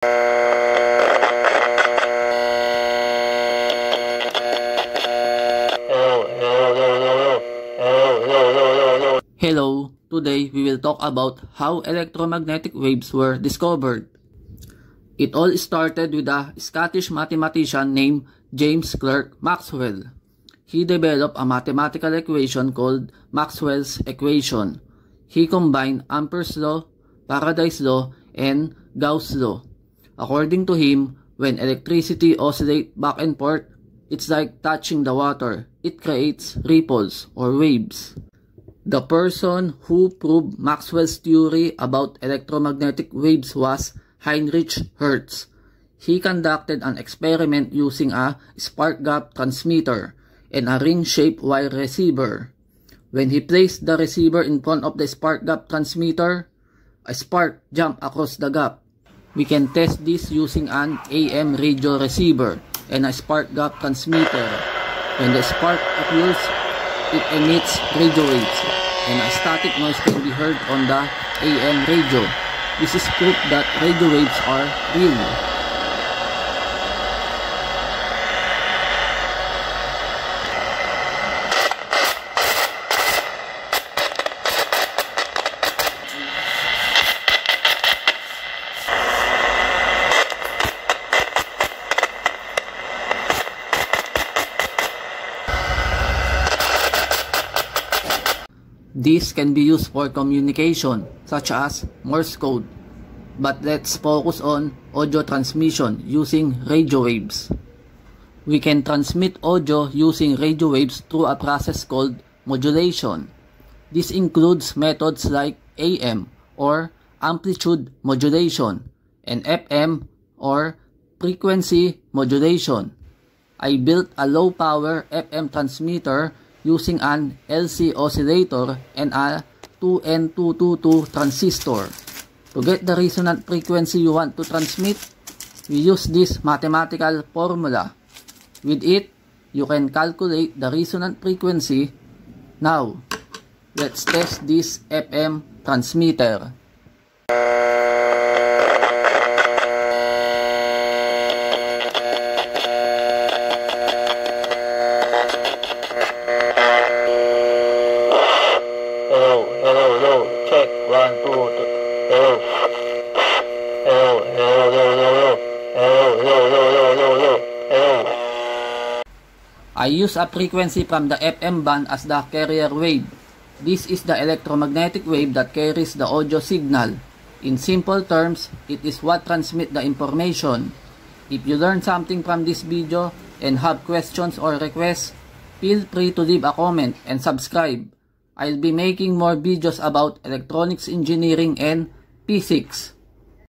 Hello, today we will talk about how electromagnetic waves were discovered. It all started with a Scottish mathematician named James Clerk Maxwell. He developed a mathematical equation called Maxwell's equation. He combined Ampere's law, Faraday's law, and Gauss' law. According to him, when electricity oscillates back and forth, it's like touching the water. It creates ripples or waves. The person who proved Maxwell's theory about electromagnetic waves was Heinrich Hertz. He conducted an experiment using a spark gap transmitter and a ring-shaped wire receiver. When he placed the receiver in front of the spark gap transmitter, a spark jumped across the gap. We can test this using an AM radio receiver and a spark gap transmitter. When the spark occurs, it emits radio waves, and a static noise can be heard on the AM radio. This is proof that radio waves are real. This can be used for communication, such as Morse code. But let's focus on audio transmission using radio waves. We can transmit audio using radio waves through a process called modulation. This includes methods like AM or amplitude modulation and FM or frequency modulation. I built a low-power FM transmitter using an LC oscillator and a 2N222 transistor. To get the resonant frequency you want to transmit, we use this mathematical formula. With it, you can calculate the resonant frequency. Now, let's test this FM transmitter. Hello, check, 1, 2, 3, hello. I use a frequency from the FM band as the carrier wave. This is the electromagnetic wave that carries the audio signal. In simple terms, it is what transmits the information. If you learned something from this video and have questions or requests, feel free to leave a comment and subscribe. I'll be making more videos about electronics engineering and physics.